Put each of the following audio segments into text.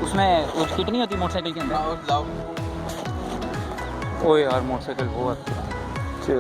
उसमें वो किट नहीं होती मोटरसाइकिल के अंदर। ओ यार मोटरसाइकिल वो अच्छा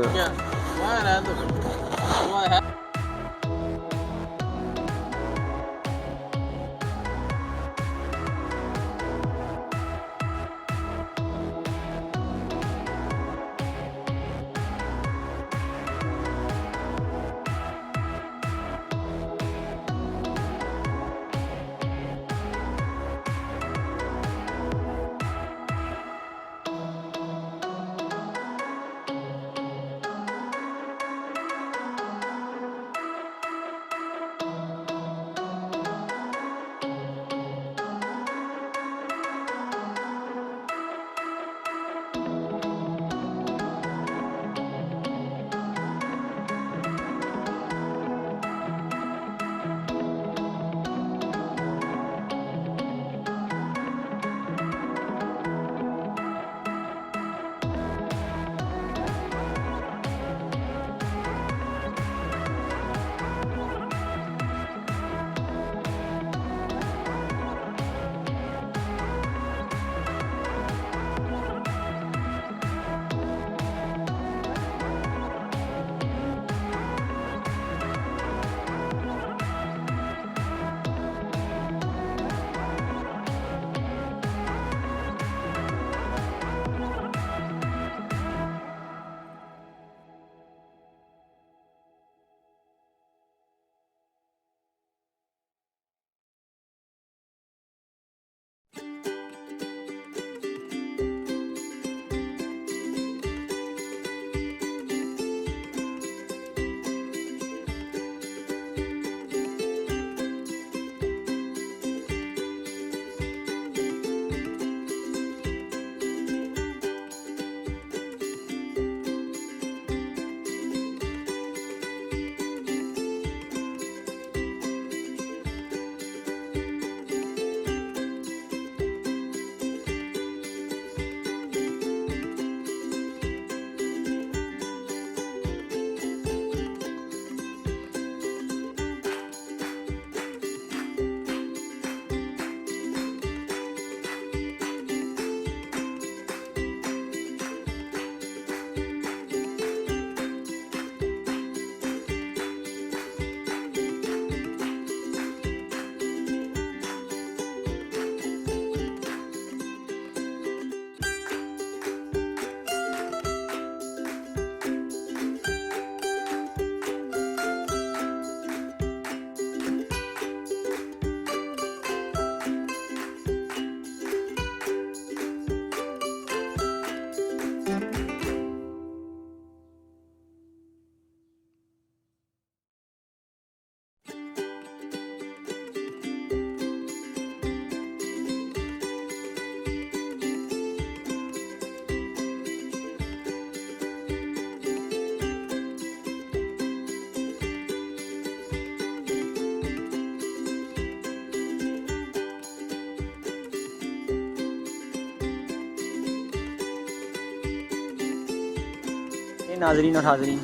नाजरीन और हाजरीन,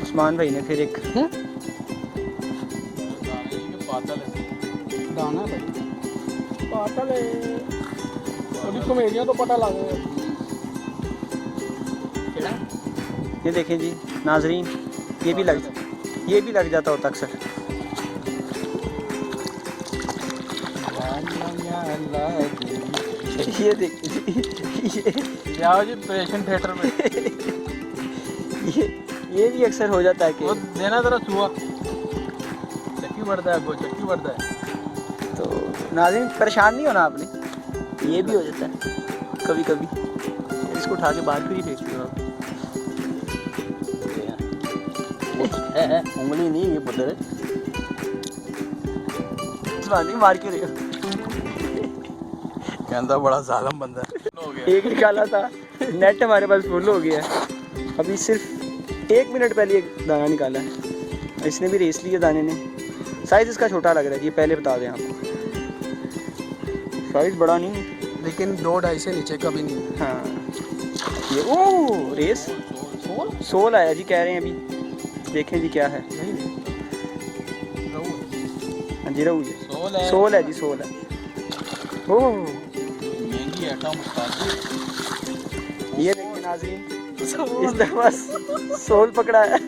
उस्मान भाई ने फिर एक दाना भाई पातल है अभी कमेरियां तो पता लग गया। ये देखें जी नाजरीन, ये भी लग जाता होता अक्सर। ये देखिए जाओ जी ऑपरेशन थिएटर में ये भी अक्सर हो जाता है कि वो देना जरा सुआ चक्की बढ़ता है, वो चक्की बढ़ता है। तो नाज़रीन परेशान नहीं होना आपने, ये भी हो जाता है कभी कभी। इसको उठा के बाहर फिर ही फेंकते हो आप। उंगली नहीं ये पत्थर है, मार क्यों रहे हो? कहता बड़ा जालिम बंदा है। एक निकाला था, नेट हमारे पास फुल हो गया है। अभी सिर्फ 1 मिनट पहले एक दाना निकाला है, इसने भी रेस लिया दाने ने। साइज़ इसका छोटा लग रहा है, ये पहले बता दें आपको, साइज़ बड़ा नहीं है लेकिन 2-2.5 से नीचे का भी नहीं। हाँ ये ओ रेस सोल आया जी, कह रहे हैं अभी, देखें जी क्या है। हाँ जी रहू है, सोल है जी, सोल है। ओह महंगी आइटम उस्ताद। ये देखिए नाज़रीन, इस दफा सोल पकड़ा है।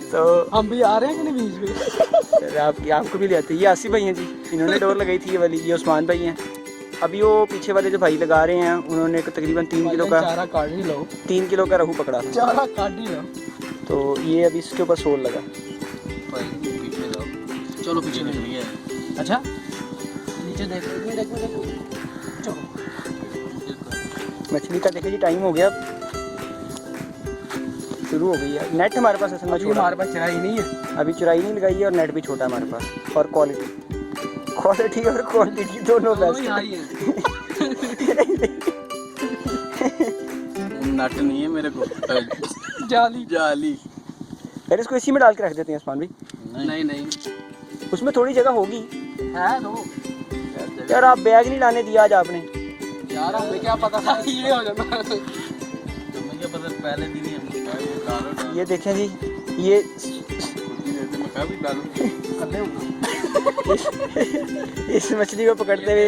तो हम भी आ रहे हैं कि नहीं बीच में? आपको भी ले आते। ये आसिफ भाई हैं जी, इन्होंने डोर लगाई थी ये वाली। ये उस्मान भाई हैं। अभी वो पीछे वाले जो भाई लगा रहे हैं उन्होंने तकरीबन 3 किलो का चारा काट ही लो। 3 किलो का रहू पकड़ा था। चारा काट ही लो। तो ये अभी इसके ऊपर सोल लगा। पीछे जाओ, चलो पीछे निकलिए। अच्छा नीचे देखो देखो देखो। चलो मछली का देखिए जी टाइम हो गया, शुरू हो गई है। नेट हमारे पास असल में छोटा, हमारे पास चराई नहीं है अभी चुराई नहीं लगाई है और नेट भी छोटा है हमारे पास। और क्वालिटी और क्वांटिटी दोनों बेस्ट है। नट नहीं है मेरे को, जाली जाली। यार इसको इसी में डाल के रख देते हैं उस्मान भाई। नहीं नहीं, उसमें थोड़ी जगह होगी है तो यार। आप बैग नहीं लाने दिया आज आपने। यार हमें क्या पता था ये हो जाना। तुम्हें क्या पता, पहले दिन ही हमने कहा ये डालो। ये देखें जी, ये मैं कहा भी डालूं। इस मछली को पकड़ते हुए,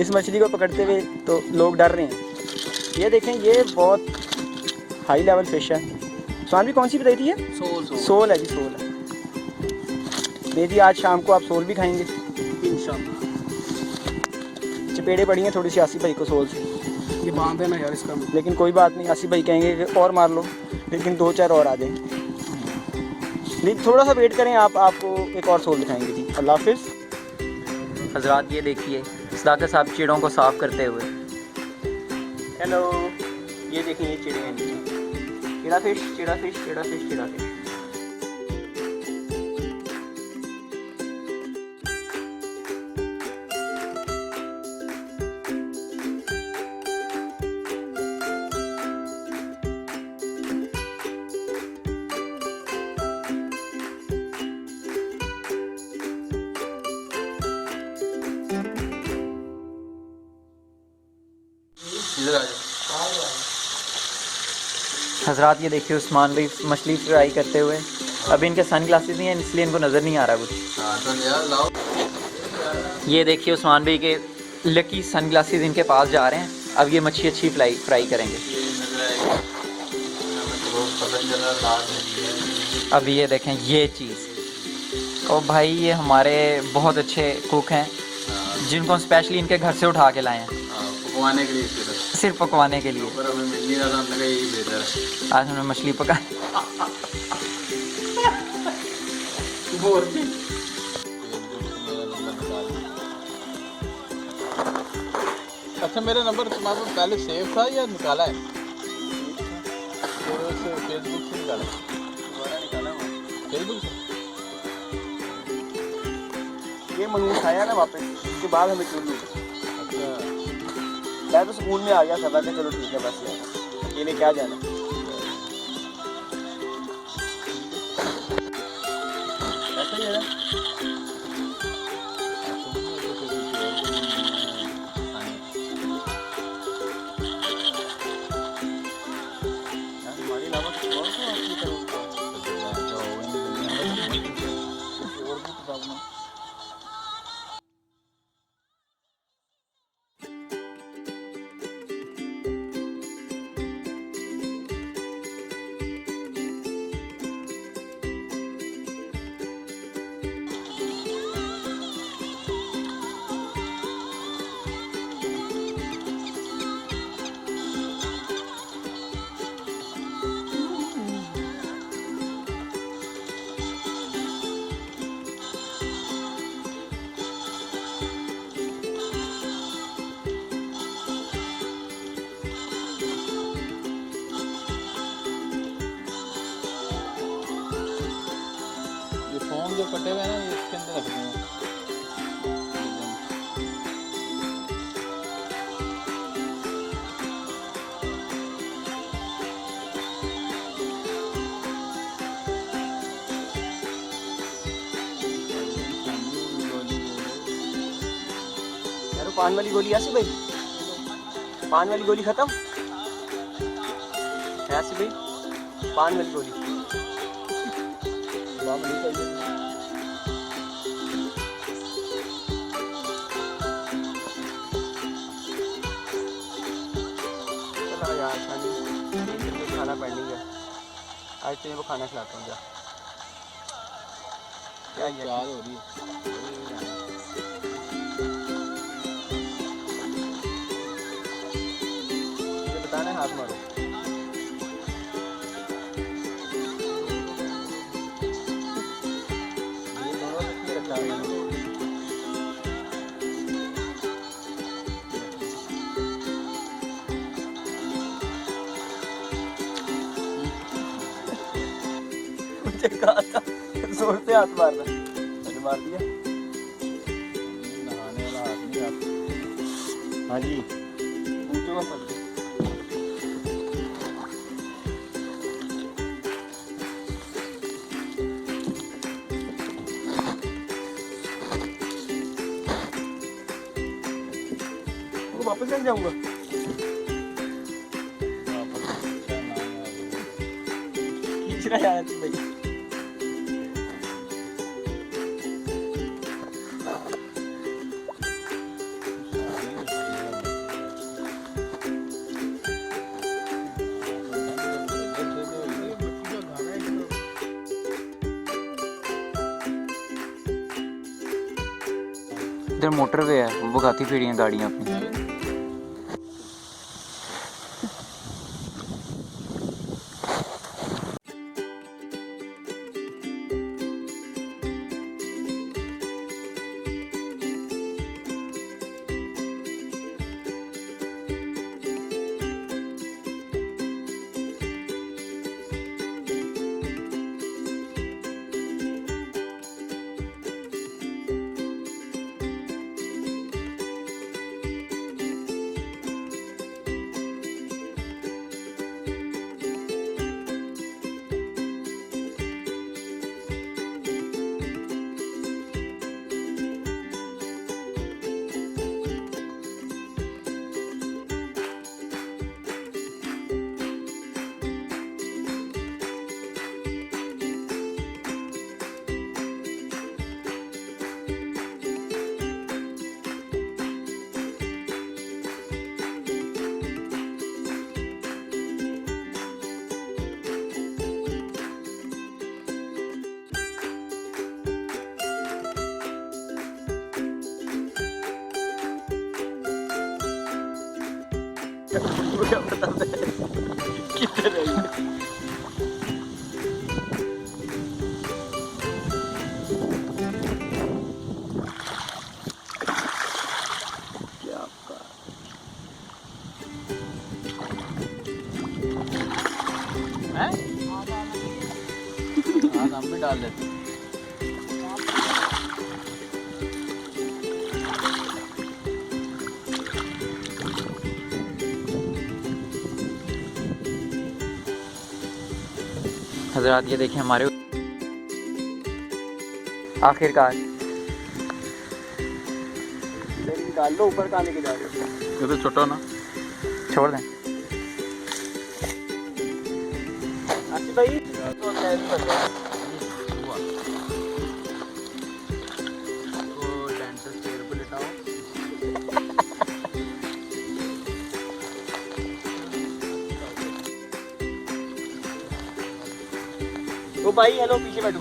इस मछली को पकड़ते हुए तो लोग डर रहे हैं। ये देखें, ये बहुत हाई लेवल फिश है। स्वामी कौन सी बताई थी ये? सोल है जी, सोल है। दे जी, आज शाम को आप सोल भी खाएंगे इंशाल्लाह। चपेड़े पड़ी हैं थोड़ी सी आसिफ भाई को सोल से। ये बांध देना यार इसका। लेकिन कोई बात नहीं, आसिफ भाई कहेंगे कि और मार लो, लेकिन 2-4 और आ जाए। नहीं, थोड़ा सा वेट करें, आपको एक और सोल दिखाएंगे जी। अल्लाह हाफिज़। हजरात ये देखिए सदाकत साहब चिड़ों को साफ करते हुए। हेलो, ये देखिए ये चिड़े हैं नीचे। चिड़ा फिश, चिड़ा फिश, चिड़ा फिश, चिड़ा फिश। हजरात ये देखिए उस्मान भाई मछली फ्राई करते हुए। अभी इनके सन ग्लासेस नहीं हैं इसलिए इनको नज़र नहीं आ रहा कुछ। ये देखिए उस्मान भाई के लकी सन ग्लासेस इनके पास जा रहे हैं। अब ये मच्छी अच्छी फ्राई करेंगे। अभी ये देखें ये चीज़। ओ भाई ये हमारे बहुत अच्छे कुक हैं जिनको हम स्पेशली इनके घर से उठा के लाए हैं पकवाने के लिए, सिर्फ पकवाने के लिए। पर हमें मिल नहीं रहा था, हमने कहा यही बेहतर है। आज हमने मछली पका। अच्छा मेरा नंबर तुम्हारे पास पहले सेव था या निकाला है? फेसबुक से निकाला है? फेसबुक से? ये मनूस आया ना वापस, उसके बाद हमें चुन ली। अच्छा मैं तो स्कूल में आ गया था, कि चलो ठीक है बस यार, अकेले क्या जाना। ऐसा ही है ना। हमारी लावा कुछ और तो आपकी तरफ फोन जो कटे हुए हैं ना ये इसके अंदर रख दूँगा। यार पान वाली गोली आसिफ भाई, पान वाली गोली खत्म है आसिफ भाई, पान वाली गोली। था यार खाली 3 दिन में खाना पेंडिंग है। आज तेरे को खाना खिलाता हूँ। जा क्या याद हो रही है। ये बताना है, हाथ मारो। ये दोनों रखी रखा है मैंने। मुझे कहा था जोर से हाथ मारना, मैंने मार दिया। नहाने वाला आदमी आप। हाँ जी, ऊँचों का फल। वो वापस नहीं जाऊंगा। खींच रहा है यार भाई। इधर मोटरवे है, वो भगाती फिरी हैं गाड़ियाँ अपनी। क्या पता किधर है ये? क्या आपका हैं? हाँ हम भी डाल देते। हजरात ये देखें हमारे आखिरकार निकाल लो, ऊपर कहाँ लेके जा रहे हो? ये तो छोटा ना। छोड़ दें। आसिफ भाई तो कैसे कर रहे हैं? तो डेंटिस्ट चेयर पे लेटाओ। ओ भाई हेलो, पीछे बैठो।